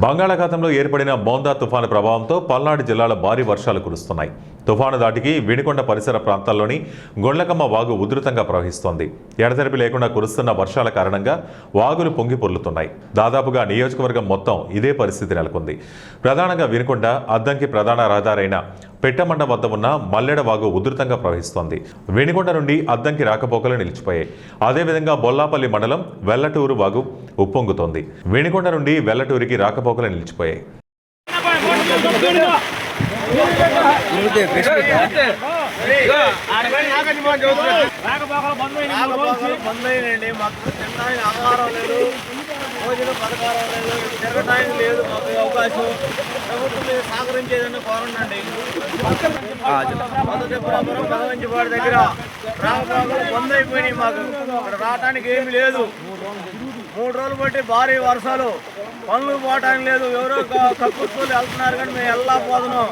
బంగాళాఖాతంలో ఏర్పడిన మోందా తుఫాను ప్రభావంతో పల్నాడు జిల్లాలో భారీ వర్షాలు కురుస్తున్నాయి. తుఫాను దాటికి వినుకొండ పరిసర ప్రాంతాల్లోని గొండ్లకమ్మ వాగు ఉధృతంగా ప్రవహిస్తోంది. ఎడతెరిపి లేకుండా కురుస్తున్న వర్షాల కారణంగా వాగులు పొంగి పొర్లుతున్నాయి. దాదాపుగా నియోజకవర్గం మొత్తం ఇదే పరిస్థితి నెలకొంది. ప్రధానంగా వినుకొండ అద్దంకి ప్రధాన రహదారైన పెట్టమండ వద్ద ఉన్న మల్లెడ వాగు ఉధృతంగా ప్రవహిస్తోంది. వినుకొండ నుండి అద్దంకి రాకపోకలు నిలిచిపోయాయి. అదేవిధంగా బొల్లాపల్లి మండలం వెల్లటూరు వాగు ఉప్పొంగుతోంది. వినుకొండ నుండి వెల్లటూరికి రాకపోకలు నిలిచిపోయాయి. రోజులు పథకారం లేదు, తిరగటానికి లేదు, మాకు అవకాశం ప్రభుత్వం మీద సహకరించేదని కోరండి. మొదటిపురం పదవంచిపాడు దగ్గర రాకపోకలు బంద్ అయిపోయినాయి. మాకు ఇక్కడ రావటానికి ఏమి లేదు. 3 రోజులు బట్టి భారీ వర్షాలు, పనులు పోవటానికి లేదు. ఎవరో కక్కుర్చుకొని వెళ్తున్నారు కానీ మేము వెళ్ళకపోతున్నాం.